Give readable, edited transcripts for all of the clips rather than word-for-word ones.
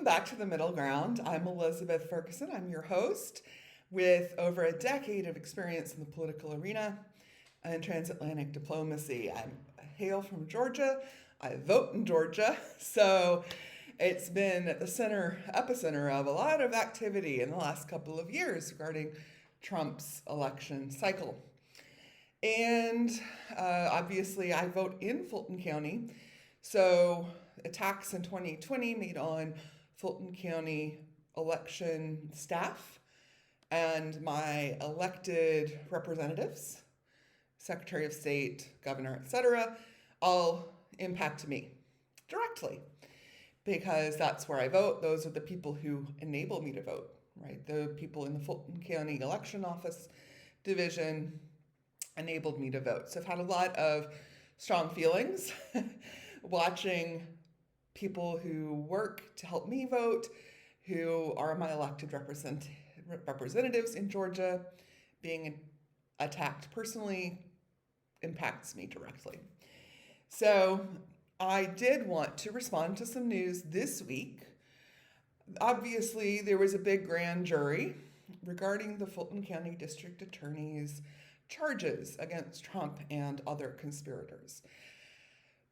Welcome back to the Middle Ground. I'm Elizabeth Ferguson. I'm your host with over a decade of experience in the political arena and transatlantic diplomacy. I hail from Georgia. I vote in Georgia. So it's been at the epicenter of a lot of activity in the last couple of years regarding Trump's election cycle. And obviously, I vote in Fulton County. So attacks in 2020 made on Fulton County election staff and my elected representatives, Secretary of State, Governor, etc., all impact me directly because that's where I vote. Those are the people who enable me to vote, right? The people in the Fulton County Election Office Division enabled me to vote. So I've had a lot of strong feelings watching people who work to help me vote, who are my elected representatives in Georgia, being attacked personally impacts me directly. So I did want to respond to some news this week. Obviously, there was a big grand jury regarding the Fulton County District Attorney's charges against Trump and other conspirators.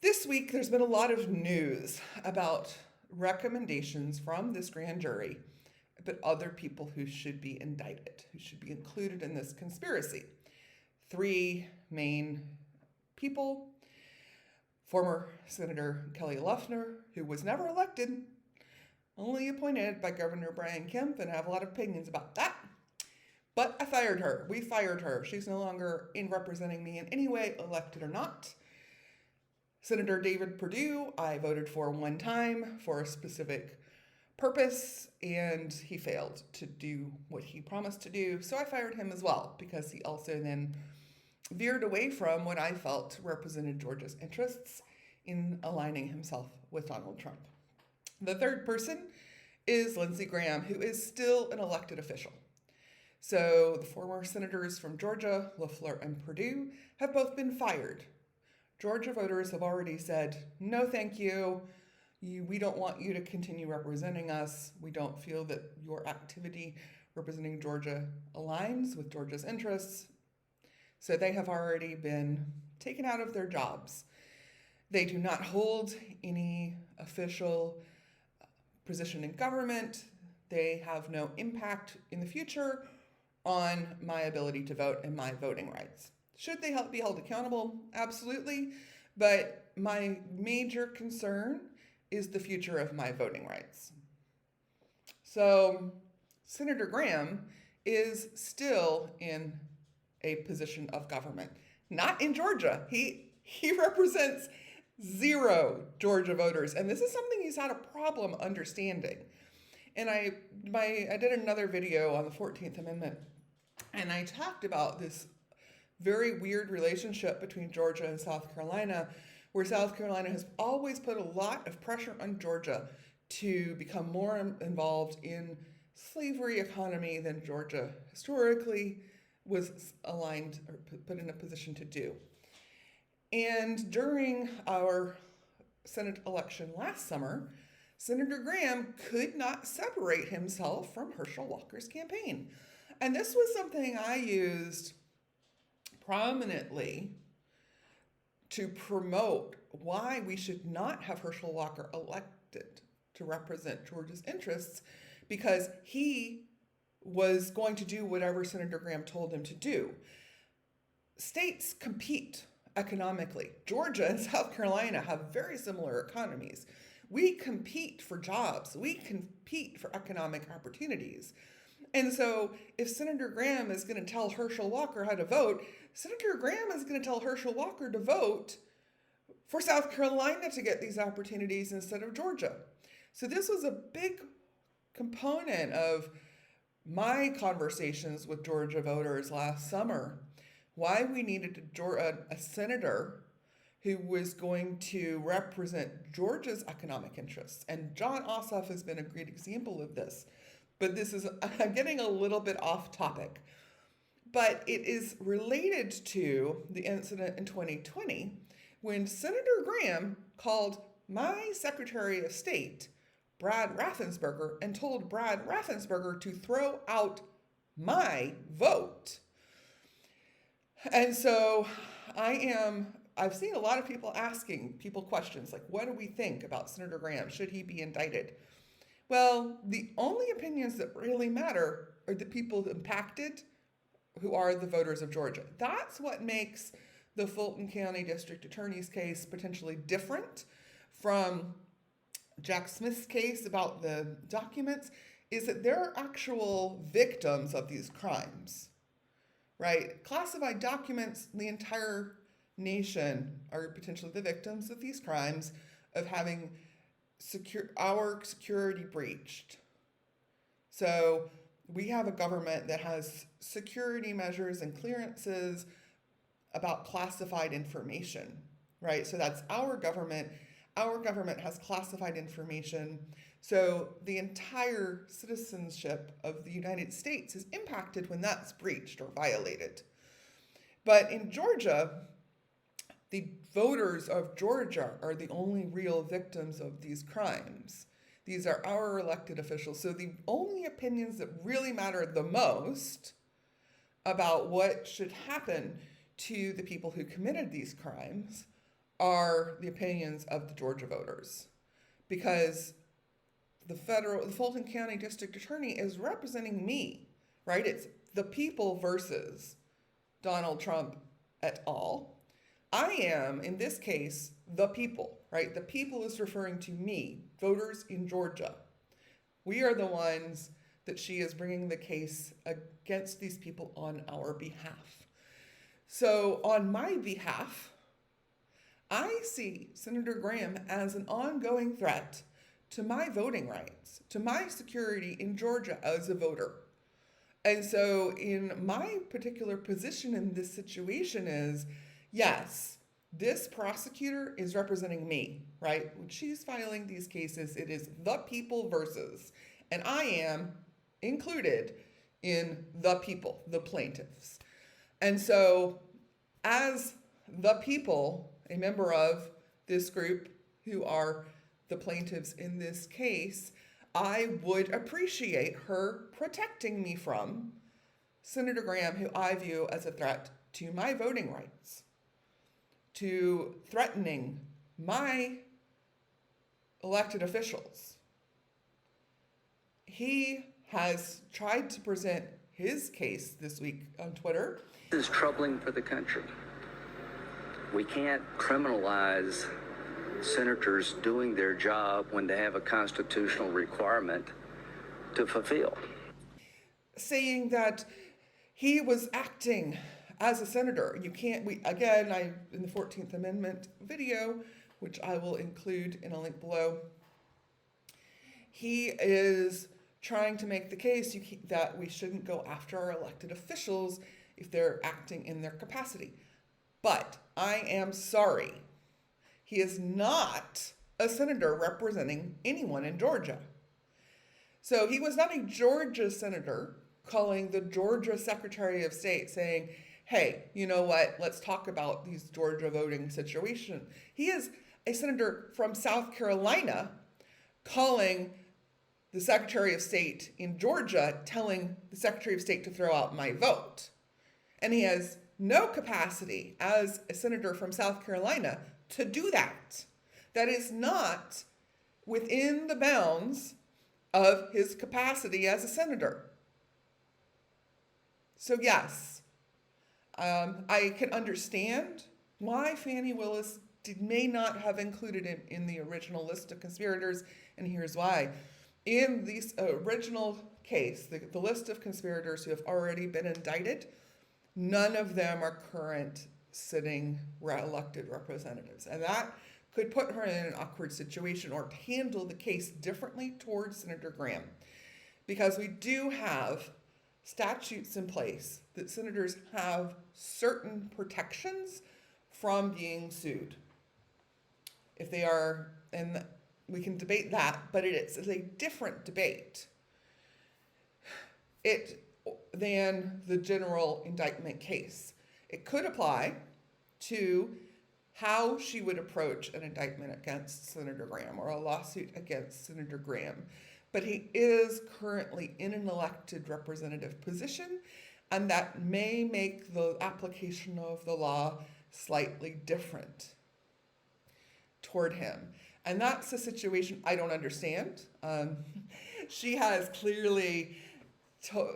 This week, there's been a lot of news about recommendations from this grand jury about other people who should be indicted, who should be included in this conspiracy. Three main people: former Senator Kelly Loeffler, who was never elected, only appointed by Governor Brian Kemp, and I have a lot of opinions about that. But I fired her. We fired her. She's no longer representing me in any way, elected or not. Senator David Perdue, I voted for one time for a specific purpose, and he failed to do what he promised to do. So I fired him as well, because he also then veered away from what I felt represented Georgia's interests in aligning himself with Donald Trump. The third person is Lindsay Graham, who is still an elected official. So the former senators from Georgia, Loeffler and Perdue, have both been fired. Georgia voters have already said, no, thank you. We don't want you to continue representing us. We don't feel that your activity representing Georgia aligns with Georgia's interests. So they have already been taken out of their jobs. They do not hold any official position in government. They have no impact in the future on my ability to vote and my voting rights. Should they be held accountable? Absolutely. But my major concern is the future of my voting rights. So Senator Graham is still in a position of government, not in Georgia. He represents 0 Georgia voters, and this is something he's had a problem understanding. And I did another video on the 14th Amendment, and I talked about this very weird relationship between Georgia and South Carolina, where South Carolina has always put a lot of pressure on Georgia to become more involved in slavery economy than Georgia historically was aligned or put in a position to do. And during our Senate election last summer, Senator Graham could not separate himself from Herschel Walker's campaign. And this was something I used prominently to promote why we should not have Herschel Walker elected to represent Georgia's interests, because he was going to do whatever Senator Graham told him to do. States compete economically. Georgia and South Carolina have very similar economies. We compete for jobs. We compete for economic opportunities. And so if Senator Graham is going to tell Herschel Walker how to vote, Senator Graham is going to tell Herschel Walker to vote for South Carolina to get these opportunities instead of Georgia. So this was a big component of my conversations with Georgia voters last summer, why we needed a senator who was going to represent Georgia's economic interests. And Jon Ossoff has been a great example of this. But I'm getting a little bit off topic. But it is related to the incident in 2020 when Senator Graham called my Secretary of State Brad Raffensperger and told Brad Raffensperger to throw out my vote. And so I've seen a lot of people asking people questions like, what do we think about Senator Graham? Should he be indicted? Well, the only opinions that really matter are the people impacted, who are the voters of Georgia. That's what makes the Fulton County District Attorney's case potentially different from Jack Smith's case about the documents, is that they're actual victims of these crimes, right? Classified documents, the entire nation are potentially the victims of these crimes of having our security breached. So we have a government that has security measures and clearances about classified information, right? So that's our government. Our government has classified information. So the entire citizenship of the United States is impacted when that's breached or violated. But in Georgia, the voters of Georgia are the only real victims of these crimes. These are our elected officials. So the only opinions that really matter the most about what should happen to the people who committed these crimes are the opinions of the Georgia voters. Because the Fulton County District Attorney is representing me, right? It's the people versus Donald Trump et al. I am, in this case, the people, right? The people is referring to me, voters in Georgia. We are the ones that she is bringing the case against these people on our behalf. So on my behalf, I see Senator Graham as an ongoing threat to my voting rights, to my security in Georgia as a voter. And so in my particular position in this situation is, yes, this prosecutor is representing me, right? When she's filing these cases, it is the people versus, and I am included in the people, the plaintiffs. And so as the people, a member of this group who are the plaintiffs in this case, I would appreciate her protecting me from Senator Graham, who I view as a threat to my voting rights, to threatening my elected officials. He has tried to present his case this week on Twitter. This is troubling for the country. We can't criminalize senators doing their job when they have a constitutional requirement to fulfill. Saying that he was acting as a senator. You can't, in the 14th Amendment video, which I will include in a link below, he is trying to make the case that we shouldn't go after our elected officials if they're acting in their capacity. But I am sorry. He is not a senator representing anyone in Georgia. So he was not a Georgia senator calling the Georgia Secretary of State saying, hey, you know what, let's talk about these Georgia voting situation. He is a senator from South Carolina calling the Secretary of State in Georgia, telling the Secretary of State to throw out my vote. And he has no capacity as a senator from South Carolina to do that. That is not within the bounds of his capacity as a senator. So yes, I can understand why Fanni Willis may not have included him in the original list of conspirators, and here's why. In this original case, the list of conspirators who have already been indicted, none of them are current sitting elected representatives. And that could put her in an awkward situation or handle the case differently towards Senator Graham. Because we do have statutes in place that senators have certain protections from being sued. If they are, and we can debate that, but it's a different debate than the general indictment case. It could apply to how she would approach an indictment against Senator Graham or a lawsuit against Senator Graham. But he is currently in an elected representative position, and that may make the application of the law slightly different toward him. And that's a situation I don't understand. She has clearly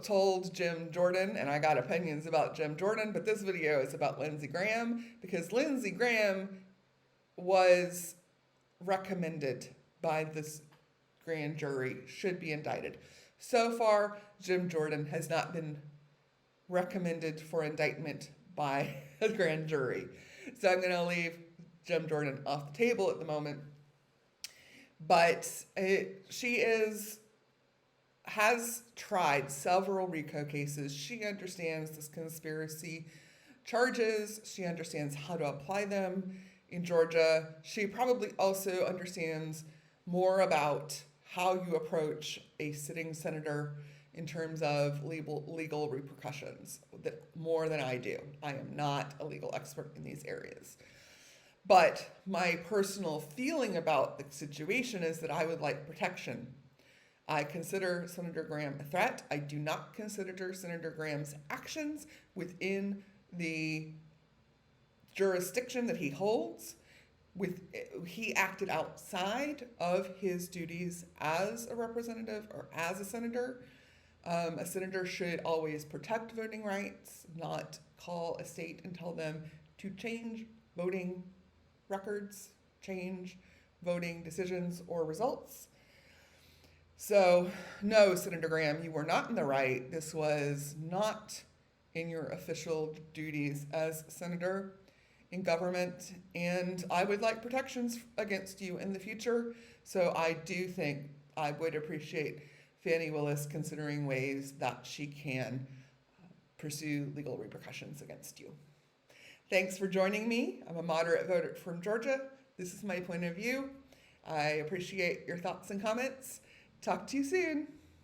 told Jim Jordan, and I got opinions about Jim Jordan, but this video is about Lindsey Graham, because Lindsey Graham was recommended by this grand jury, should be indicted. So far, Jim Jordan has not been recommended for indictment by a grand jury. So I'm going to leave Jim Jordan off the table at the moment. But she has tried several RICO cases. She understands this conspiracy charges. She understands how to apply them in Georgia. She probably also understands more about how you approach a sitting senator in terms of legal repercussions, more than I do. I am not a legal expert in these areas. But my personal feeling about the situation is that I would like protection. I consider Senator Graham a threat. I do not consider Senator Graham's actions within the jurisdiction that he holds. He acted outside of his duties as a representative or as a senator. A senator should always protect voting rights, not call a state and tell them to change voting records, change voting decisions or results. So, no, Senator Graham, you were not in the right. This was not in your official duties as senator in government, and I would like protections against you in the future. So I do think I would appreciate Fanni Willis considering ways that she can pursue legal repercussions against you. Thanks for joining me. I'm a moderate voter from Georgia. This is my point of view. I appreciate your thoughts and comments. Talk to you soon.